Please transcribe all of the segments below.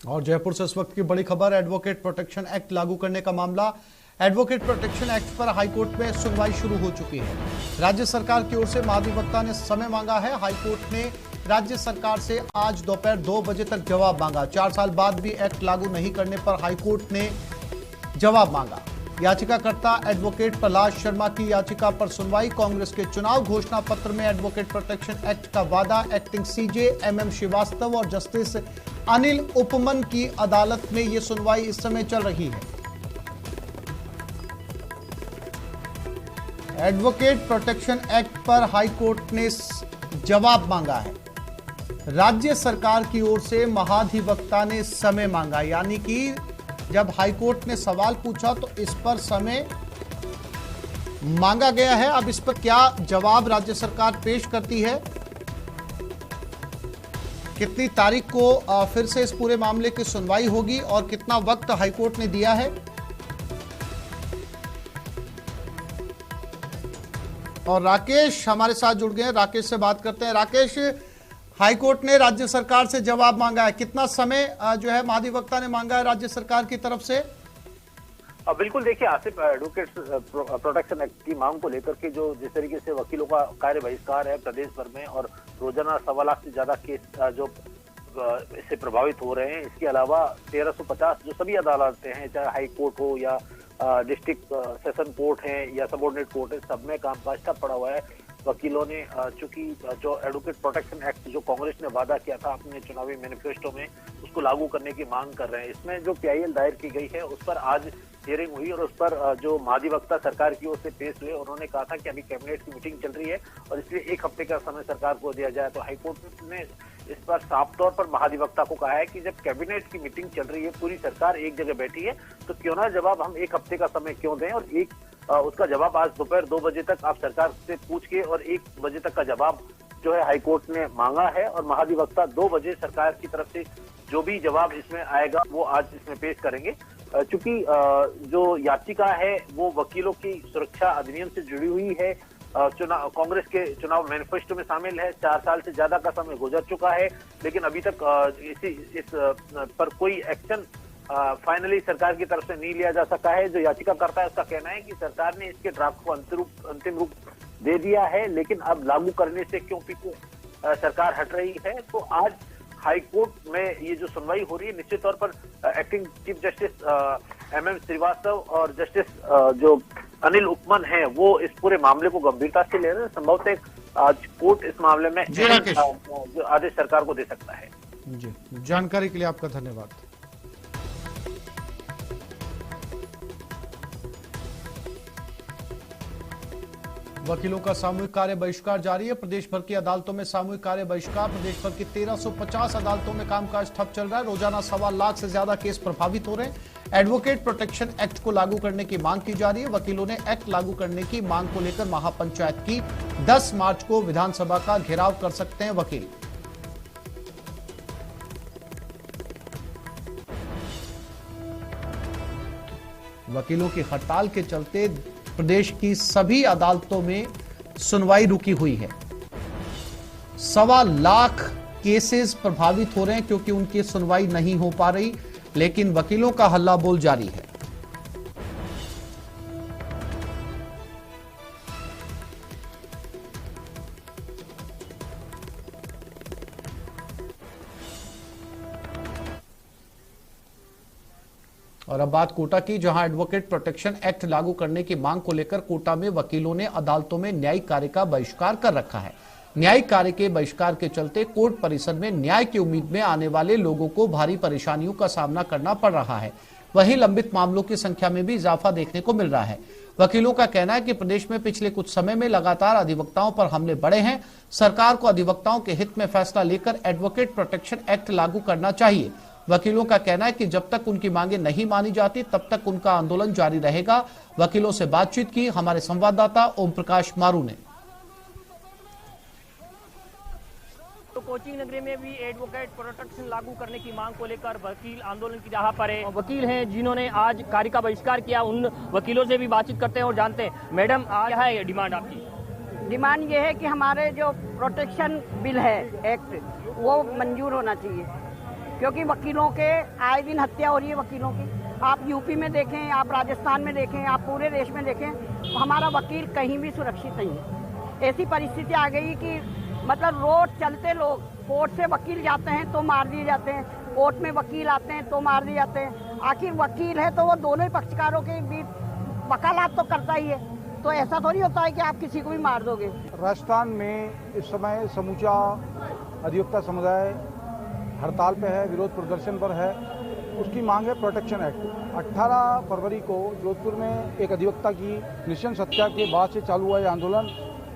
और जयपुर से इस वक्त की बड़ी खबर, एडवोकेट प्रोटेक्शन एक्ट लागू करने का मामला। एडवोकेट प्रोटेक्शन एक्ट पर हाईकोर्ट में सुनवाई शुरू हो चुकी है। राज्य सरकार की ओर से महाधिवक्ता ने समय मांगा है। हाईकोर्ट ने राज्य सरकार से आज दोपहर 2 बजे तक जवाब मांगा। 4 साल बाद भी एक्ट लागू नहीं करने पर हाईकोर्ट ने जवाब मांगा। याचिकाकर्ता एडवोकेट प्रहलाद शर्मा की याचिका पर सुनवाई। कांग्रेस के चुनाव घोषणा पत्र में एडवोकेट प्रोटेक्शन एक्ट का वादा। एक्टिंग सीजे MM श्रीवास्तव और जस्टिस अनिल उपमन की अदालत में यह सुनवाई इस समय चल रही है। एडवोकेट प्रोटेक्शन एक्ट पर हाईकोर्ट ने जवाब मांगा है। राज्य सरकार की ओर से महाधिवक्ता ने समय मांगा, यानी कि जब हाईकोर्ट ने सवाल पूछा तो इस पर समय मांगा गया है। अब इस पर क्या जवाब राज्य सरकार पेश करती है, कितनी तारीख को फिर से इस पूरे मामले की सुनवाई होगी और कितना वक्त हाईकोर्ट ने दिया है। और राकेश हमारे साथ जुड़ गए हैं, राकेश से बात करते हैं। राकेश, हाईकोर्ट ने राज्य सरकार से जवाब मांगा है, कितना समय जो है महाधिवक्ता ने मांगा है राज्य सरकार की तरफ से? बिल्कुल, देखिए आसिफ, एडवोकेट प्रोटेक्शन एक्ट की मांग को लेकर के जो जिस तरीके से वकीलों का कार्य बहिष्कार है प्रदेश भर में और रोजाना 1.25 लाख से ज्यादा केस जो इससे प्रभावित हो रहे हैं, इसके अलावा 1350 जो सभी अदालतें हैं, चाहे हाई कोर्ट हो या डिस्ट्रिक्ट सेशन कोर्ट है या सबऑर्डिनेट कोर्ट है, सब में कामकाज ठप पड़ा हुआ है। वकीलों ने चूंकि जो एडवोकेट प्रोटेक्शन एक्ट जो कांग्रेस ने वादा किया था अपने चुनावी मैनिफेस्टो में, उसको लागू करने की मांग कर रहे हैं। इसमें जो PIL दायर की गई है उस पर आज हियरिंग हुई और उस पर जो महाधिवक्ता सरकार की ओर से पेश हुए, उन्होंने कहा था कि अभी कैबिनेट की मीटिंग चल रही है और इसलिए 1 हफ्ते का समय सरकार को दिया जाए। तो हाईकोर्ट ने इस पर साफ तौर पर महाधिवक्ता को कहा है कि जब कैबिनेट की मीटिंग चल रही है, पूरी सरकार एक जगह बैठी है, तो क्यों ना जवाब हम 1 हफ्ते का समय क्यों दें और उसका जवाब आज दोपहर 2 बजे तक आप सरकार से पूछ के और 1 बजे तक का जवाब जो है हाईकोर्ट ने मांगा है और महाधिवक्ता 2 बजे सरकार की तरफ से जो भी जवाब इसमें आएगा वो आज इसमें पेश करेंगे। चूंकि जो याचिका है वो वकीलों की सुरक्षा अधिनियम से जुड़ी हुई है, चुनाव कांग्रेस के चुनाव मैनिफेस्टो में शामिल है। 4 साल से ज्यादा का समय गुजर चुका है, लेकिन अभी तक इस पर कोई एक्शन फाइनली सरकार की तरफ से नहीं लिया जा सका है। जो याचिकाकर्ता है उसका कहना है कि सरकार ने इसके ड्राफ्ट को अंतिम रूप दे दिया है, लेकिन अब लागू करने से क्यों पीछे सरकार हट रही है। तो आज हाईकोर्ट में ये जो सुनवाई हो रही है, निश्चित तौर पर acting chief justice MM Srivastava और जस्टिस जो अनिल उपमन है वो इस पूरे मामले को गंभीरता से ले रहे हैं। संभवतः आज कोर्ट इस मामले में जो आदेश सरकार को दे सकता है। जी, जानकारी के लिए आपका धन्यवाद। वकीलों का सामूहिक कार्य बहिष्कार जारी है। प्रदेश भर की अदालतों में सामूहिक कार्य बहिष्कार। प्रदेश भर की 1350 अदालतों में कामकाज ठप चल रहा है। रोजाना 1.25 लाख से ज्यादा केस प्रभावित हो रहे हैं। एडवोकेट प्रोटेक्शन एक्ट को लागू करने की मांग की जा रही है। वकीलों ने एक्ट लागू करने की मांग को लेकर महापंचायत की। 10 मार्च को विधानसभा का घेराव कर सकते हैं वकील। वकीलों की हड़ताल के चलते प्रदेश की सभी अदालतों में सुनवाई रुकी हुई है। 1.25 लाख केसेस प्रभावित हो रहे हैं क्योंकि उनकी सुनवाई नहीं हो पा रही, लेकिन वकीलों का हल्ला बोल जारी है। और अब बात कोटा की, जहां एडवोकेट प्रोटेक्शन एक्ट लागू करने की मांग को लेकर कोटा में वकीलों ने अदालतों में न्यायिक कार्य का बहिष्कार कर रखा है। न्यायिक कार्य के बहिष्कार के चलते कोर्ट परिसर में न्याय की उम्मीद में आने वाले लोगों को भारी परेशानियों का सामना करना पड़ रहा है। वहीं लंबित मामलों की संख्या में भी इजाफा देखने को मिल रहा है। वकीलों का कहना है कि प्रदेश में पिछले कुछ समय में लगातार अधिवक्ताओं पर हमले बढ़े हैं। सरकार को अधिवक्ताओं के हित में फैसला लेकर एडवोकेट प्रोटेक्शन एक्ट लागू करना चाहिए। वकीलों का कहना है कि जब तक उनकी मांगे नहीं मानी जाती तब तक उनका आंदोलन जारी रहेगा। वकीलों से बातचीत की हमारे संवाददाता ओम प्रकाश मारू ने। तो कोचिंग नगरी में भी एडवोकेट प्रोटेक्शन लागू करने की मांग को लेकर वकील आंदोलन की राह पर है। वकील हैं जिन्होंने आज कार्य का बहिष्कार किया, उन वकीलों से भी बातचीत करते हैं और जानते हैं। मैडम, क्या है डिमांड आपकी? डिमांड ये है कि हमारे जो प्रोटेक्शन बिल है एक्ट वो मंजूर होना चाहिए। क्योंकि वकीलों के आए दिन हत्या हो रही है वकीलों की। आप यूपी में देखें, आप राजस्थान में देखें, आप पूरे देश में देखें, हमारा वकील कहीं भी सुरक्षित नहीं है। ऐसी परिस्थिति आ गई कि मतलब रोड चलते लोग कोर्ट से वकील जाते हैं तो मार दिए जाते हैं, कोर्ट में वकील आते हैं तो मार दिए जाते हैं। आखिर वकील है तो वो दोनों ही पक्षकारों के बीच वकालत तो करता ही है, तो ऐसा थोड़ी होता है कि आप किसी को भी मार दोगे। राजस्थान में इस समय समूचा अधिवक्ता समुदाय हड़ताल पे है, विरोध प्रदर्शन पर है। उसकी मांग है प्रोटेक्शन एक्ट। 18 फरवरी को जोधपुर में एक अधिवक्ता की नृशंस हत्या के बाद से चालू हुआ यह आंदोलन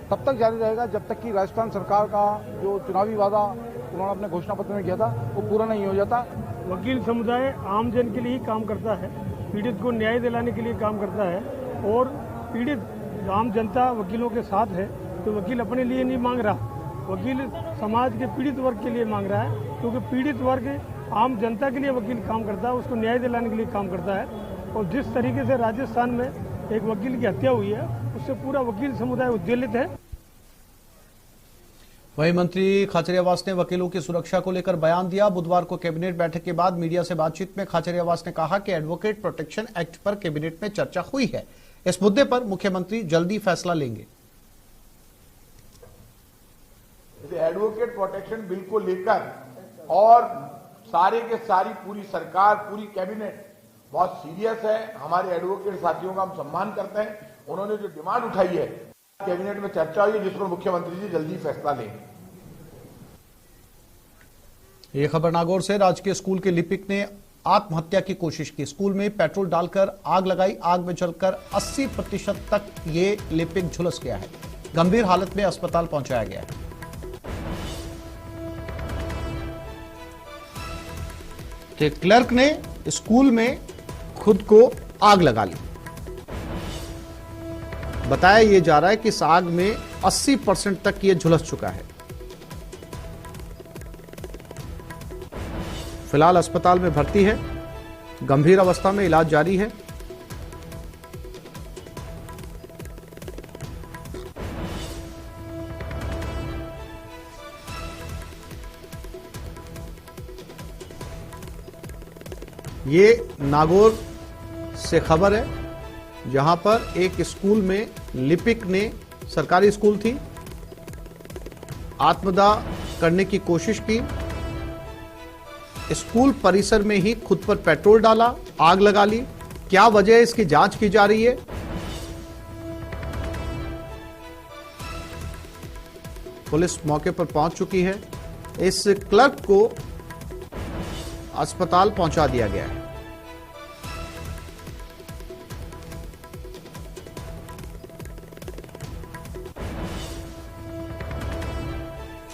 तब तक जारी रहेगा जब तक कि राजस्थान सरकार का जो चुनावी वादा उन्होंने अपने घोषणा पत्र में किया था वो पूरा नहीं हो जाता। वकील समुदाय आम जन के लिए ही काम करता है, पीड़ित को न्याय दिलाने के लिए काम करता है और पीड़ित आम जनता वकीलों के साथ है। तो वकील अपने लिए नहीं मांग रहा, वकील समाज के पीड़ित वर्ग के लिए मांग रहा है, क्योंकि पीड़ित वर्ग आम जनता के लिए वकील काम करता है, उसको न्याय दिलाने के लिए काम करता है। और जिस तरीके से राजस्थान में एक वकील की हत्या हुई है उससे पूरा वकील समुदाय उद्वेलित है। वहीं मंत्री खाचरियावास ने वकीलों की सुरक्षा को लेकर बयान दिया। बुधवार को कैबिनेट बैठक के बाद मीडिया से बातचीत में खाचरियावास ने कहा कि एडवोकेट प्रोटेक्शन एक्ट पर कैबिनेट में चर्चा हुई है, इस मुद्दे पर मुख्यमंत्री जल्दी फैसला लेंगे। एडवोकेट प्रोटेक्शन बिल को लेकर और सारे के सारी पूरी सरकार, पूरी कैबिनेट बहुत सीरियस है। हमारे एडवोकेट साथियों का हम सम्मान करते हैं। उन्होंने जो डिमांड उठाई है कैबिनेट में चर्चा हुई है, जिस पर मुख्यमंत्री जी जल्दी फैसला लेंगे। ये खबर नागौर से। राजकीय स्कूल के लिपिक ने आत्महत्या की कोशिश की। स्कूल में पेट्रोल डालकर आग लगाई। आग में जलकर 80% तक ये लिपिक झुलस गया है। गंभीर हालत में अस्पताल पहुंचाया गया है। तो क्लर्क ने स्कूल में खुद को आग लगा ली। बताया यह जा रहा है कि इस आग में 80% तक ये झुलस चुका है। फिलहाल अस्पताल में भर्ती है, गंभीर अवस्था में इलाज जारी है। ये नागौर से खबर है, जहां पर एक स्कूल में लिपिक ने, सरकारी स्कूल थी, आत्मदाह करने की कोशिश की। स्कूल परिसर में ही खुद पर पेट्रोल डाला, आग लगा ली। क्या वजह है, इसकी जांच की जा रही है। पुलिस मौके पर पहुंच चुकी है। इस क्लर्क को अस्पताल पहुंचा दिया गया है।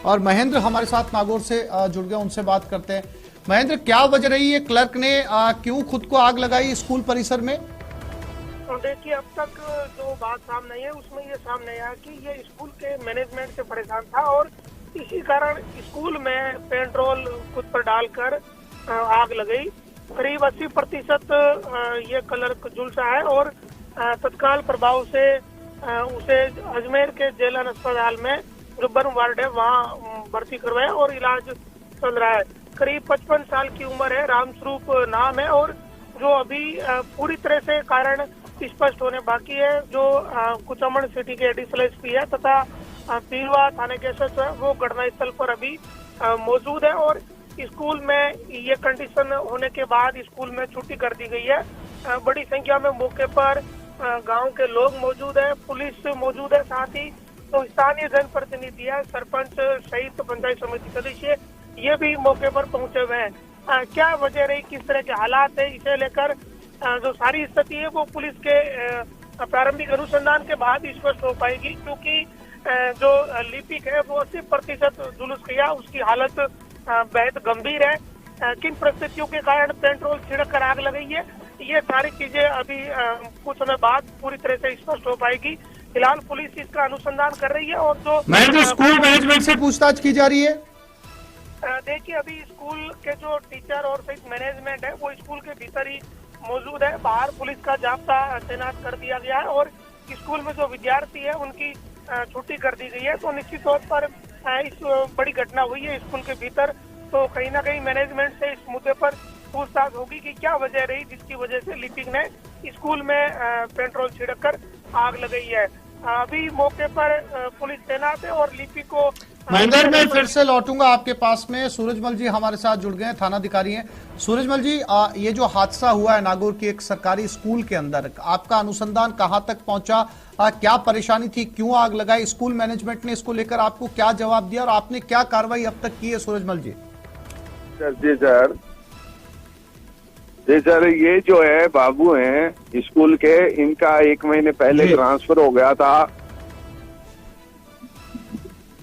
और महेंद्र हमारे साथ नागौर से जुड़ गए, उनसे बात करते हैं। महेंद्र, क्या वजह रही है, क्लर्क ने क्यों खुद को आग लगाई स्कूल परिसर में? देखिए, अब तक जो बात सामने आई है उसमें ये सामने आया कि ये स्कूल के मैनेजमेंट से परेशान था और इसी कारण स्कूल में पेट्रोल खुद पर डालकर आग लगाई। करीब 80% ये क्लर्क झुलसा है और तत्काल प्रभाव से उसे अजमेर के जेलन अस्पताल में जो बर्न वार्ड है वहाँ भर्ती करवाया और इलाज चल रहा है। करीब 55 साल की उम्र है, रामस्वरूप नाम है और जो अभी पूरी तरह से कारण स्पष्ट होने बाकी है। जो कुचामन सिटी के एडिशनल एसपी है तथा पीलवा थाने के एसएचओ है वो घटनास्थल पर अभी मौजूद है और स्कूल में ये कंडीशन होने के बाद स्कूल में छुट्टी कर दी गई है। बड़ी संख्या में मौके पर गांव के लोग मौजूद है, पुलिस मौजूद है, साथ ही तो स्थानीय जनप्रतिनिधि है, सरपंच सहित पंचायत समिति सदस्य ये भी मौके पर पहुंचे हुए हैं। क्या वजह रही, किस तरह के हालात है, इसे लेकर जो सारी स्थिति है वो पुलिस के प्रारंभिक अनुसंधान के बाद स्पष्ट हो पाएगी, क्योंकि जो लिपिक है वो 80% जुलूस गया, उसकी हालत बेहद गंभीर है। किन परिस्थितियों के कारण पेट्रोल छिड़क कर आग लगाई है, ये सारी चीजें अभी कुछ समय बाद पूरी तरह से स्पष्ट हो पाएगी। फिलहाल पुलिस इसका अनुसंधान कर रही है और जो स्कूल मैनेजमेंट से पूछताछ की जा रही है। देखिए, अभी स्कूल के जो टीचर और सहित मैनेजमेंट है वो स्कूल के भीतर ही मौजूद है। बाहर पुलिस का जाब्ता तैनात कर दिया गया है और स्कूल में जो विद्यार्थी है उनकी छुट्टी कर दी गई है। तो निश्चित तौर पर इस बड़ी घटना हुई है स्कूल के भीतर, तो कहीं ना कहीं मैनेजमेंट से इस मुद्दे पर पूछताछ होगी कि क्या वजह रही जिसकी वजह से लिपिक ने स्कूल में पेट्रोल छिड़ककर आग लगाई है। अभी मौके पर पुलिस तैनात है और लिपिक को महेंद्र, मैं फिर से लौटूंगा आपके पास में। सूरजमल जी हमारे साथ जुड़ गए हैं, थानाधिकारी हैं। सूरजमल जी, ये जो हादसा हुआ है नागौर की एक सरकारी स्कूल के अंदर, आपका अनुसंधान कहां तक पहुंचा? क्या परेशानी थी, क्यों आग लगाई? स्कूल मैनेजमेंट ने इसको लेकर आपको क्या जवाब दिया और आपने क्या कार्रवाई अब तक की है? सूरजमल जी। जी सर, ये जो है बाबू हैं स्कूल के, इनका 1 महीने पहले ट्रांसफर हो गया था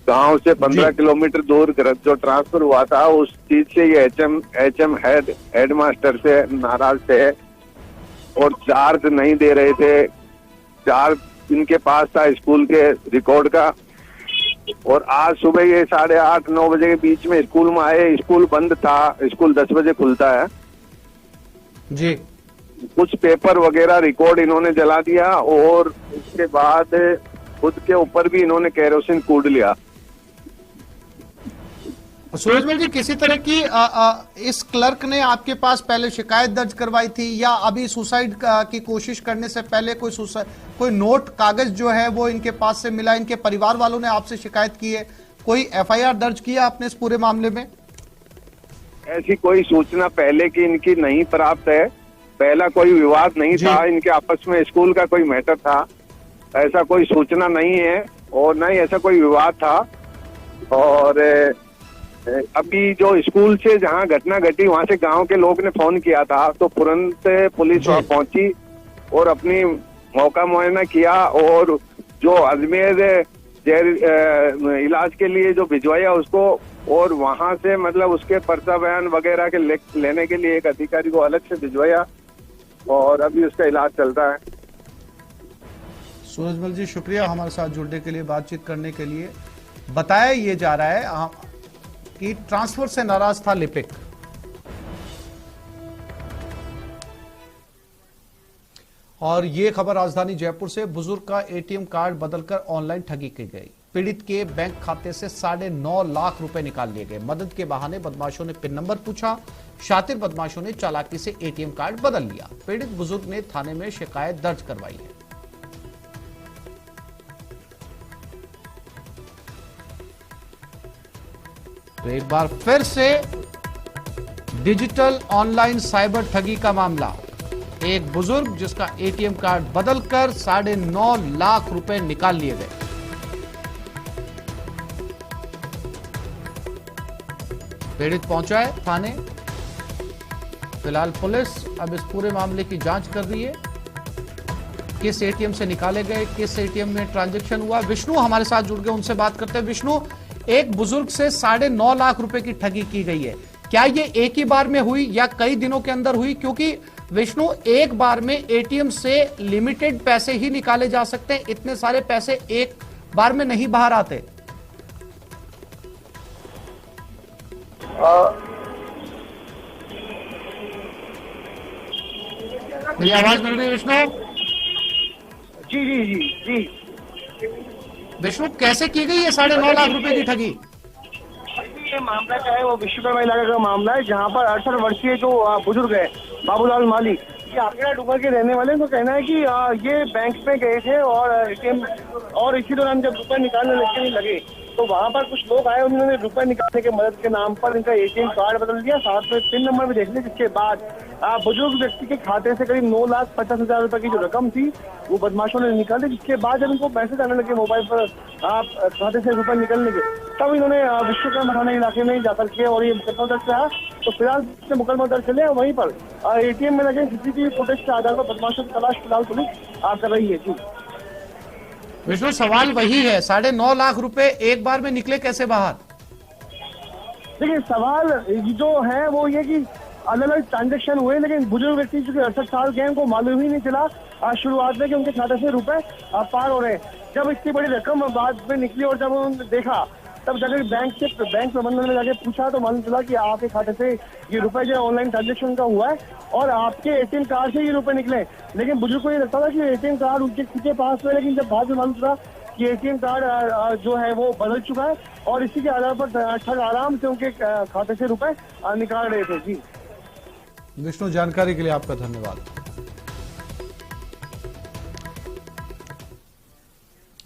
गांव से 15 किलोमीटर दूर। जो ट्रांसफर हुआ था उस चीज से ये एचएम हेड मास्टर से नाराज थे और चार्ज नहीं दे रहे थे। चार्ज इनके पास था स्कूल के रिकॉर्ड का। और आज सुबह ये 8:30-9 बजे के बीच में स्कूल में आए। स्कूल बंद था, स्कूल 10 बजे खुलता है जी। कुछ पेपर वगैरह रिकॉर्ड इन्होंने जला दिया और उसके बाद खुद के ऊपर भी इन्होंने केरोसिन कूद लिया। सूरजमल जी, किसी तरह की इस क्लर्क ने आपके पास पहले शिकायत दर्ज करवाई थी या अभी सुसाइड की कोशिश करने से पहले कोई नोट कागज जो है वो इनके पास से मिला? इनके परिवार वालों ने आपसे शिकायत की है? कोई एफआईआर दर्ज किया आपने इस पूरे मामले में? ऐसी कोई सूचना पहले की इनकी नहीं प्राप्त है। पहला कोई विवाद नहीं था इनके आपस में, स्कूल का कोई मैटर था, ऐसा कोई सूचना नहीं है और न ही ऐसा कोई विवाद था। और अभी जो स्कूल से जहां घटना घटी वहां से गांव के लोग ने फोन किया था तो तुरंत पुलिस वहां पहुंची और अपनी मौका मुआयना किया और जो अजमेर इलाज के लिए जो भिजवाया उसको, और वहां से मतलब उसके पर्चा बयान वगैरह के लेने के लिए एक अधिकारी को अलग से भिजवाया और अभी उसका इलाज चल रहा है। सूरजमल जी, शुक्रिया हमारे साथ जुड़ने के लिए, बातचीत करने के लिए। बताया ये जा रहा है कि ट्रांसफर से नाराज था लिपिक। और ये खबर राजधानी जयपुर से, बुजुर्ग का एटीएम कार्ड बदलकर ऑनलाइन ठगी की गई। पीड़ित के बैंक खाते से 9.5 लाख रुपए निकाल लिए गए। मदद के बहाने बदमाशों ने पिन नंबर पूछा। शातिर बदमाशों ने चालाकी से एटीएम कार्ड बदल लिया। पीड़ित बुजुर्ग ने थाने में शिकायत दर्ज करवाई है। तो एक बार फिर से डिजिटल ऑनलाइन साइबर ठगी का मामला। एक बुजुर्ग जिसका एटीएम कार्ड बदलकर 9.5 लाख रुपए निकाल लिए गए। पीड़ित पहुंचा है थाने। फिलहाल पुलिस अब इस पूरे मामले की जांच कर रही है। किस एटीएम से निकाले गए, किस एटीएम में ट्रांजैक्शन हुआ। विष्णु हमारे साथ जुड़ गए, उनसे बात करते हैं। विष्णु, एक बुजुर्ग से 9.5 लाख रुपए की ठगी की गई है, क्या ये एक ही बार में हुई या कई दिनों के अंदर हुई? क्योंकि विष्णु, एक बार में एटीएम से लिमिटेड पैसे ही निकाले जा सकते हैं, इतने सारे पैसे एक बार में नहीं बाहर आते। मेरी आवाज मिल रही है विष्णु? जी जी जी जी विष्णु, कैसे की गई है 9.5 लाख रुपए की ठगी? ये मामला क्या है, वो विश्वकर्मा इलाके का मामला है जहाँ पर 68 वर्षीय जो बुजुर्ग है बाबूलाल माली, ये आगरा डूंगर के रहने वाले, तो कहना है कि ये बैंक में गए थे और एटीएम, और इसी दौरान जब रुपए निकालने लगे तो वहाँ पर कुछ लोग आए, उन्होंने रुपए निकालने के मदद के नाम पर इनका एटीएम कार्ड बदल दिया, साथ में पिन नंबर भी देख लिया, जिसके बाद बुजुर्ग व्यक्ति के खाते से करीब 9,50,000 रुपए की जो रकम थी वो बदमाशों ने निकाली। जिसके बाद जब इनको मैसेज आने लगे मोबाइल पर खाते से रुपए निकलने के, तब इन्होंने विश्वकर्मा थाना इलाके में जाकर के और ये मुकदमा दर्ज किया। तो फिलहाल मुकदमा दर्ज चले, वहीं पर एटीएम में लगे सीसीटीवी फुटेज के आधार पर बदमाशों की तलाश फिलहाल पुलिस कर रही है। जी विष्णु, सवाल वही है, 9.5 लाख रुपए एक बार में निकले कैसे बाहर? देखिए, सवाल जो है वो ये कि अलग अलग ट्रांजेक्शन हुए, लेकिन बुजुर्ग व्यक्ति जो 68 साल के हैं उनको मालूम ही नहीं चला शुरुआत में कि उनके खाते से रुपए पार हो रहे हैं। जब इतनी बड़ी रकम बाद में निकली और जब उन्होंने देखा, तब जाकर बैंक प्रबंधन में जाके पूछा तो मालूम चला कि आपके खाते से ये रुपए जो ऑनलाइन ट्रांजेक्शन का हुआ है और आपके एटीएम कार्ड से ये रुपए निकले। लेकिन बुजुर्ग को ये लगता था कि एटीएम कार्ड उनके पास है, लेकिन जब बाद में मालूम चला कि एटीएम कार्ड जो है वो बदल चुका है और इसी के आधार पर ठग आराम से उनके खाते से रुपए निकाल रहे थे। जी विष्णु, जानकारी के लिए आपका धन्यवाद।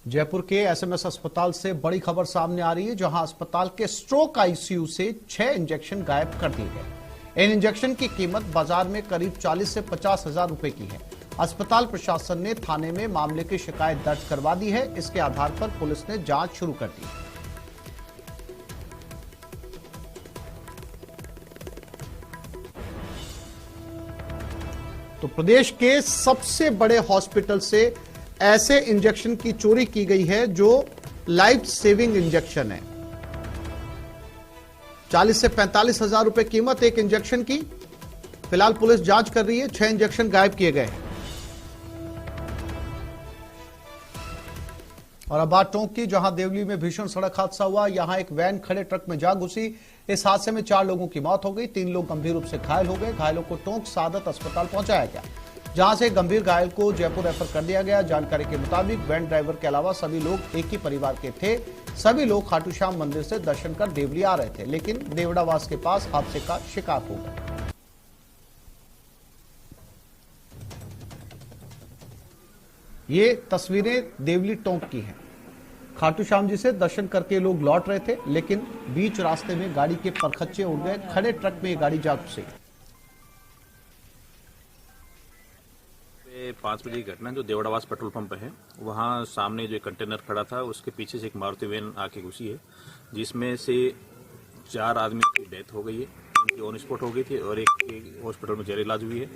जयपुर के एसएमएस अस्पताल से बड़ी खबर सामने आ रही है, जहां अस्पताल के स्ट्रोक आईसीयू से 6 इंजेक्शन गायब कर दिए गए। इन इंजेक्शन की कीमत बाजार में करीब 40 से 50 हजार रुपए की है। अस्पताल प्रशासन ने थाने में मामले की शिकायत दर्ज करवा दी है। इसके आधार पर पुलिस ने जांच शुरू कर दी। तो प्रदेश के सबसे बड़े हॉस्पिटल से ऐसे इंजेक्शन की चोरी की गई है जो लाइफ सेविंग इंजेक्शन है। 40 से 45 हजार रुपए कीमत एक इंजेक्शन की। फिलहाल पुलिस जांच कर रही है। 6 इंजेक्शन गायब किए गए हैं। और अब बात टोंक की, जहां देवली में भीषण सड़क हादसा हुआ। यहां एक वैन खड़े ट्रक में जा घुसी। इस हादसे में 4 लोगों की मौत हो गई, 3 लोग गंभीर रूप से घायल हो गए। घायलों को टोंक सादत अस्पताल पहुंचाया गया, जहां से गंभीर घायल को जयपुर रेफर कर दिया गया। जानकारी के मुताबिक वैन ड्राइवर के अलावा सभी लोग एक ही परिवार के थे। सभी लोग खाटू श्याम मंदिर से दर्शन कर देवली आ रहे थे, लेकिन देवड़ावास के पास हादसे का शिकार हो गए। ये तस्वीरें देवली टोंक की हैं। खाटू श्याम जी से दर्शन करके लोग लौट रहे थे, लेकिन बीच रास्ते में गाड़ी के परखच्चे उड़ गए। खड़े ट्रक में ये गाड़ी जा घुसी। 5 बजे की घटना, जो देवड़ावास पेट्रोल पंप है, वहाँ सामने जो एक कंटेनर खड़ा था उसके पीछे से एक मारुति वैन आके घुसी है, जिसमें से 4 आदमी की डेथ हो गई है, उनकी ऑन स्पॉट हो गई थी और एक हॉस्पिटल में जेर इलाज हुई है।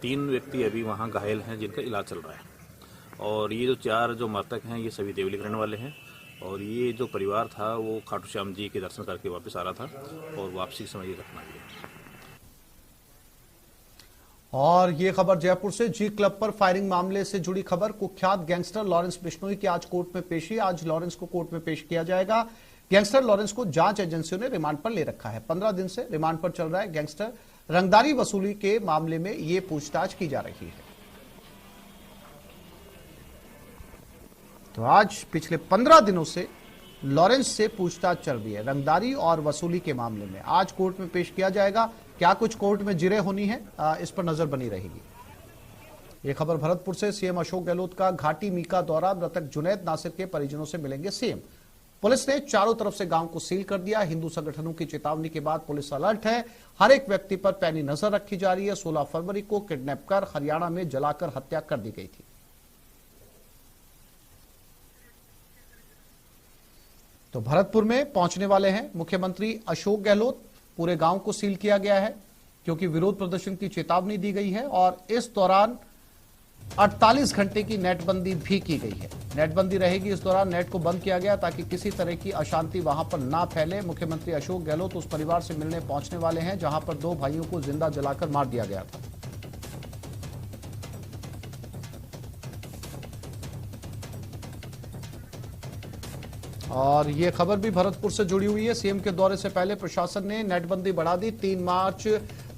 3 व्यक्ति अभी वहाँ घायल हैं जिनका इलाज चल रहा है। और ये जो 4 जो मृतक हैं ये सभी देवली रहने वाले हैं। और ये जो परिवार था वो खाटू श्याम जी के दर्शन करके वापस आ रहा था और वापसी के समय ये घटना हुई है। और ये खबर जयपुर से, जी क्लब पर फायरिंग मामले से जुड़ी खबर। कुख्यात गैंगस्टर लॉरेंस बिश्नोई की आज कोर्ट में पेशी। आज लॉरेंस को कोर्ट में पेश किया जाएगा। गैंगस्टर लॉरेंस को जांच एजेंसियों ने रिमांड पर ले रखा है। 15 दिन से रिमांड पर चल रहा है गैंगस्टर। रंगदारी वसूली के मामले में ये पूछताछ की जा रही है। तो आज पिछले 15 दिनों से लॉरेंस से पूछताछ चल रही है रंगदारी और वसूली के मामले में। आज कोर्ट में पेश किया जाएगा। क्या कुछ कोर्ट में जिरे होनी है, इस पर नजर बनी रहेगी। यह खबर भरतपुर से, सीएम अशोक गहलोत का घाटी मीका दौरा। मृतक जुनैद नासिर के परिजनों से मिलेंगे सीएम। पुलिस ने चारों तरफ से गांव को सील कर दिया। हिंदू संगठनों की चेतावनी के बाद पुलिस अलर्ट है। हर एक व्यक्ति पर पैनी नजर रखी जा रही है। 16 फरवरी को किडनैप कर हरियाणा में जलाकर हत्या कर दी गई थी। तो भरतपुर में पहुंचने वाले हैं मुख्यमंत्री अशोक गहलोत। पूरे गांव को सील किया गया है क्योंकि विरोध प्रदर्शन की चेतावनी दी गई है। और इस दौरान 48 घंटे की नेटबंदी भी की गई है। नेटबंदी रहेगी। इस दौरान नेट को बंद किया गया ताकि किसी तरह की अशांति वहां पर ना फैले। मुख्यमंत्री अशोक गहलोत उस परिवार से मिलने पहुंचने वाले हैं जहां पर 2 भाइयों को जिंदा जलाकर मार दिया गया था। और ये खबर भी भरतपुर से जुड़ी हुई है। सीएम के दौरे से पहले प्रशासन ने नेटबंदी बढ़ा दी। 3 मार्च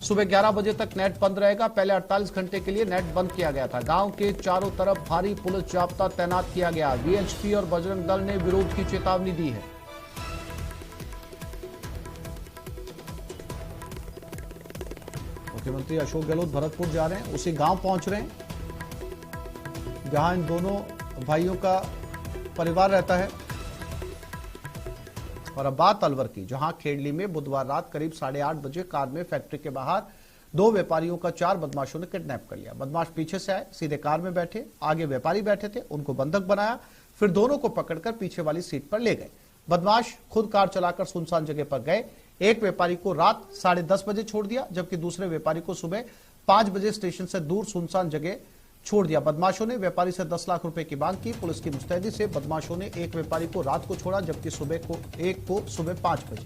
सुबह 11 बजे तक नेट बंद रहेगा। पहले 48 घंटे के लिए नेट बंद किया गया था। गांव के चारों तरफ भारी पुलिस जाब्ता तैनात किया गया। वीएचपी और बजरंग दल ने विरोध की चेतावनी दी है। मुख्यमंत्री अशोक गहलोत भरतपुर जा रहे हैं, उसी गांव पहुंच रहे हैं जहां इन दोनों भाइयों का परिवार रहता है। और अब बात अलवर की, जहां खेड़ली में बुधवार रात करीब 8:30 बजे कार में फैक्ट्री के बाहर 2 व्यापारियों का 4 बदमाशों ने किडनैप कर लिया। बदमाश पीछे से आए, सीधे कार में बैठे, आगे व्यापारी बैठे थे, उनको बंधक बनाया, फिर दोनों को पकड़कर पीछे वाली सीट पर ले गए। बदमाश खुद कार चलाकर सुनसान जगह पर गए। एक व्यापारी को रात 10:30 बजे छोड़ दिया, जबकि दूसरे व्यापारी को सुबह 5 बजे स्टेशन से दूर सुनसान जगह छोड़ दिया। बदमाशों ने व्यापारी से 10 लाख रुपए की मांग की। पुलिस की मुस्तैदी से बदमाशों ने एक व्यापारी को रात को छोड़ा, जबकि एक को सुबह 5 बजे।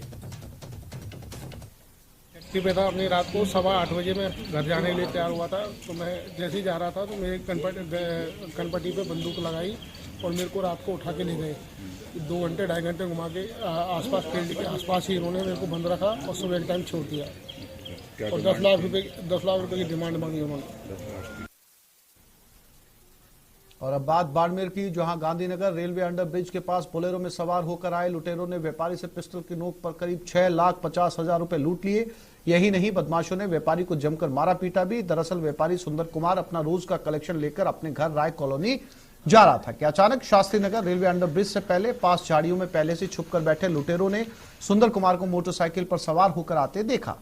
टैक्सी पे था, अपनी रात को 8:15 बजे मैं घर जाने के लिए तैयार हुआ था। तो मैं जैसे ही जा रहा था तो मेरे कनपट्टी पे बंदूक लगाई और मेरे को रात को उठा के ले गए। 2 घंटे 2.5 घंटे घुमा के आसपास फील्ड के आसपास ही इन्होंने मेरे को बंद रखा और सुबह के टाइम छोड़ दिया और 10 लाख रुपए की डिमांड मांगी उन्होंने। और अब बात बाड़मेर की, जहां गांधीनगर रेलवे अंडरब्रिज के पास बोलेरो में सवार होकर आए लुटेरों ने व्यापारी से पिस्टल की नोक पर करीब 6,50,000 रुपए लूट लिए। यही नहीं, बदमाशों ने व्यापारी को जमकर मारा पीटा भी। दरअसल व्यापारी सुंदर कुमार अपना रोज का कलेक्शन लेकर अपने घर राय कॉलोनी जा रहा था कि अचानक शास्त्री नगर रेलवे अंडरब्रिज से पहले पास झाड़ियों में पहले से छुपकर बैठे लुटेरों ने सुंदर कुमार को मोटरसाइकिल पर सवार होकर आते देखा।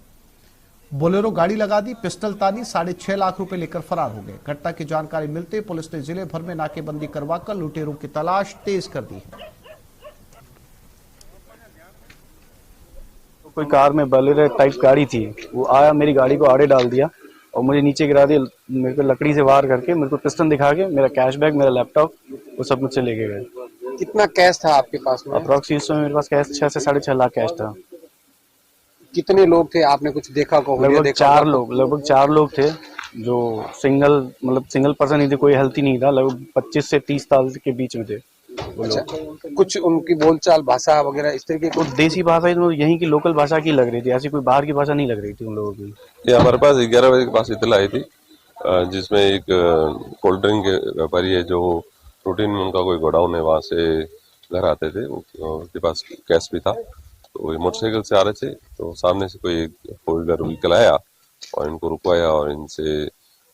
बोलेरो गाड़ी लगा दी, पिस्टल तानी, 6.5 लाख रुपए लेकर फरार हो गए। घटना की जानकारी मिलते पुलिस ने जिले भर में नाकेबंदी करवाकर लुटेरों की तलाश तेज कर दी है। कोई कार में बोलेरो टाइप गाड़ी थी, वो आया, मेरी गाड़ी को आड़े डाल दिया और मुझे नीचे गिरा दिया। मेरे को लकड़ी से वार करके मेरे को पिस्टल दिखा के मेरा कैश बैग, मेरा लैपटॉप, वो सब मुझसे लेके गए। कितना कैश था आपके पास में? अप्रोक्स मेरे पास कैश 6 से 6.5 लाख कैश था। कितने लोग थे, आपने कुछ देखा? लगभग 4 लोग थे, जो सिंगल पर्सन ही थे, कोई हेल्थी नहीं था। लगभग 25 से 30 साल के बीच में थे। अच्छा, कुछ उनकी बोलचाल, भाषा वगैरह इस तरीके की? देसी भाषा ही तो यहीं की लोकल भाषा की लग रही थी, ऐसी कोई बाहर की भाषा नहीं लग रही थी उन लोगों की। ये हमारे पास 11 बजे के पास इतला आई थी, जिसमें एक कोल्ड ड्रिंक के व्यापारी है, जो रूटीन में उनका कोई गोडाउन है, वहाँ से घर आते थे। उनके पास कैश भी था, तो वो मोटरसाइकिल से आ रहे थे, तो सामने से कोई 4 व्हीलर व्हीकल आया और इनको रुकवाया और इनसे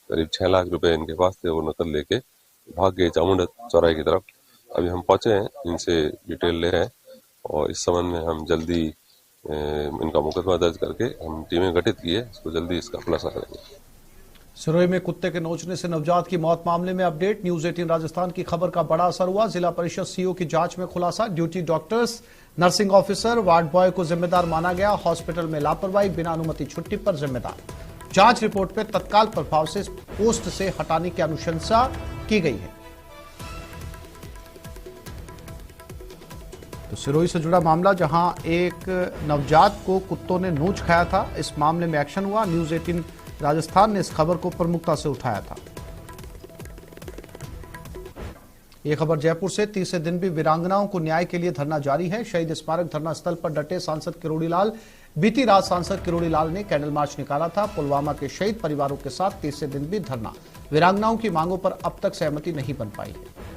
करीब 6 लाख रुपए इनके पास थे, वो नकद लेके भाग गए चामुंडा चौराहे की तरफ। अभी हम पहुंचे हैं, इनसे डिटेल ले रहे हैं और इस संबंध में हम जल्दी इनका मुकदमा दर्ज करके हम टीमें गठित की है, इसको जल्दी इसका खुलासा करेंगे। सिरोही में कुत्ते के नोचने से नवजात की मौत मामले में अपडेट। न्यूज 18 राजस्थान की खबर का बड़ा असर हुआ। जिला परिषद सीओ की जांच में खुलासा। Duty doctors, nursing officer, ward boy को जिम्मेदार माना गया। हॉस्पिटल में लापरवाही, बिना अनुमति छुट्टी पर जिम्मेदार। जांच रिपोर्ट में तत्काल प्रभाव से पोस्ट से हटाने की अनुशंसा की गई है। तो सिरोही से जुड़ा मामला, जहां एक नवजात को कुत्तों ने नोच खाया था, इस मामले में एक्शन हुआ। न्यूज 18 राजस्थान ने इस खबर को प्रमुखता से उठाया था। यह खबर जयपुर से। तीसरे दिन भी वीरांगनाओं को न्याय के लिए धरना जारी है। शहीद स्मारक धरना स्थल पर डटे सांसद किरोड़ी लाल। बीती रात सांसद किरोड़ी लाल ने कैंडल मार्च निकाला था। पुलवामा के शहीद परिवारों के साथ तीसरे दिन भी धरना। वीरांगनाओं की मांगों पर अब तक सहमति नहीं बन पाई है।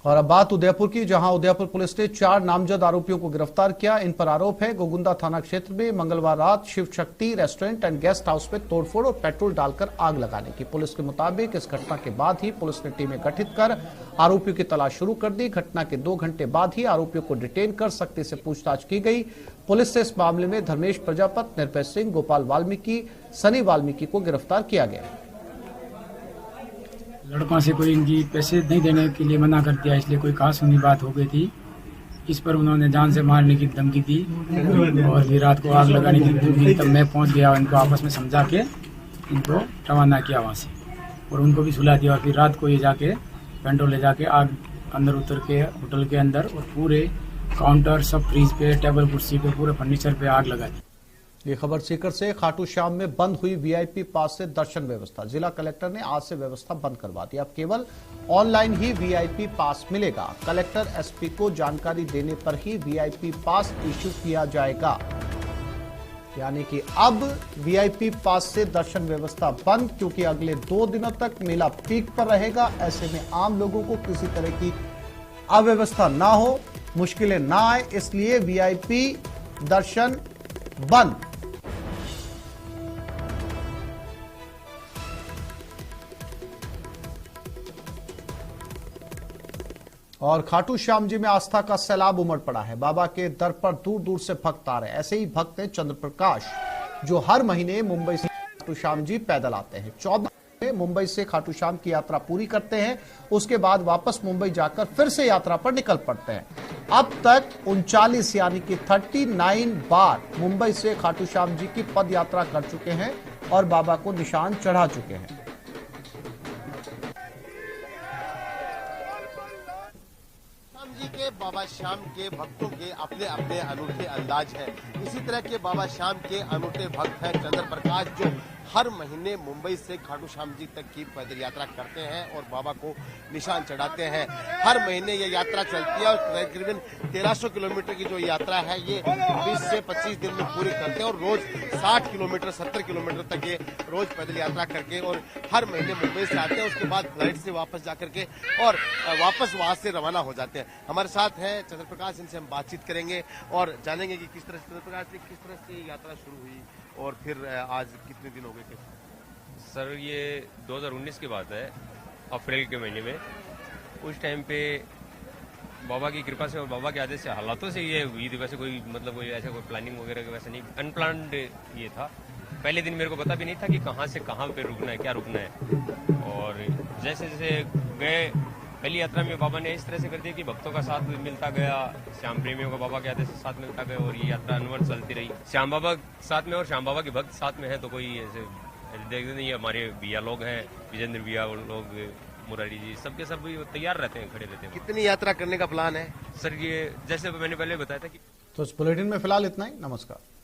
और अब बात उदयपुर की, जहां उदयपुर पुलिस ने 4 नामजद आरोपियों को गिरफ्तार किया। इन पर आरोप है गोगुंदा थाना क्षेत्र में मंगलवार रात Shiv Shakti restaurant and guest house में तोड़फोड़ और पेट्रोल डालकर आग लगाने की। पुलिस के मुताबिक इस घटना के बाद ही पुलिस ने टीमें गठित कर आरोपियों की तलाश शुरू कर दी। घटना के 2 घंटे बाद ही आरोपियों को डिटेन कर सख्ती से पूछताछ की गई। पुलिस से इस मामले में धर्मेश प्रजापत, निर्भय सिंह, गोपाल वाल्मीकि, सनी वाल्मीकि को गिरफ्तार किया गया। लड़कों से कोई इनकी पैसे नहीं देने के लिए मना कर दिया, इसलिए कोई कहा सुनी बात हो गई थी। इस पर उन्होंने जान से मारने की धमकी दी और फिर रात को आग लगाने की धमकी दी। तब मैं पहुंच गया, इनको आपस में समझा के इनको रवाना किया वहां से और उनको भी सुला दिया। और फिर रात को ये जाके पेट्रोल ले जाके आग अंदर उतर के होटल के अंदर और पूरे काउंटर, सब फ्रीज पे, टेबल कुर्सी पे, पूरे फर्नीचर पे आग लगा दी। ये खबर सीकर से। खाटू श्याम में बंद हुई वीआईपी पास से दर्शन व्यवस्था। जिला कलेक्टर ने आज से व्यवस्था बंद करवा दी। अब केवल ऑनलाइन ही वीआईपी पास मिलेगा। कलेक्टर एसपी को जानकारी देने पर ही वीआईपी पास इश्यू किया जाएगा। यानी कि अब वीआईपी पास से दर्शन व्यवस्था बंद, क्योंकि अगले 2 दिनों तक मेला पीक पर रहेगा। ऐसे में आम लोगों को किसी तरह की अव्यवस्था ना हो, मुश्किलें ना आए, इसलिए वीआईपी दर्शन बंद। और खाटू श्याम जी में आस्था का सैलाब उमड़ पड़ा है। बाबा के दर पर दूर दूर से भक्त आ रहे हैं। ऐसे ही भक्त हैं चंद्र प्रकाश, जो हर महीने मुंबई से खाटू श्याम जी पैदल आते हैं। 14 में मुंबई से खाटू श्याम की यात्रा पूरी करते हैं, उसके बाद वापस मुंबई जाकर फिर से यात्रा पर निकल पड़ते हैं। अब तक 39 यानी कि 39 बार मुंबई से खाटू श्याम जी की पद यात्रा कर चुके हैं और बाबा को निशान चढ़ा चुके हैं। के बाबा श्याम के भक्तों के अपने अपने अनूठे अंदाज है। इसी तरह के बाबा श्याम के अनूठे भक्त हैं चंद्र प्रकाश, जो हर महीने मुंबई से खाटू श्याम जी तक की पैदल यात्रा करते हैं और बाबा को निशान चढ़ाते हैं। हर महीने ये यात्रा चलती है और तकरीबन 1300 किलोमीटर की जो यात्रा है ये 20 से 25 दिन में पूरी करते हैं और रोज 60 किलोमीटर 70 किलोमीटर तक ये रोज पैदल यात्रा करके और हर महीने मुंबई से आते हैं। उसके बाद फ्लाइट से वापस जाकर के और वापस वहां से रवाना हो जाते हैं। हमारे साथ है चंद्रप्रकाश, इनसे हम बातचीत करेंगे और जानेंगे कि किस तरह चंद्रप्रकाश जी किस तरह से यात्रा शुरू हुई और फिर आज कितने दिन हो गए। सर ये 2019 की बात है, अप्रैल के महीने में। उस टाइम पे बाबा की कृपा से और बाबा के आदेश से हालातों से ये हुई थी। वैसे कोई मतलब कोई ऐसा कोई प्लानिंग वगैरह वैसे नहीं, अनप्लान्ड ये था। पहले दिन मेरे को पता भी नहीं था कि कहाँ से कहाँ पे रुकना है, क्या रुकना है। और जैसे जैसे गए पहली यात्रा में बाबा ने इस तरह से कर दिया कि भक्तों का साथ मिलता गया, श्याम प्रेमियों का बाबा के आदेश से साथ मिलता गया और ये यात्रा अनवर चलती रही। श्याम बाबा साथ में और श्याम बाबा के भक्त साथ में है तो कोई ऐसे देखते नहीं। हमारे भैया लोग हैं, विजेंद्र भैया लोग, मुरारी जी, सबके सब तैयार रहते हैं, खड़े रहते हैं। कितनी यात्रा करने का प्लान है सर? ये जैसे मैंने पहले बताया था कि तो इस बुलेटिन में फिलहाल इतना ही। नमस्कार।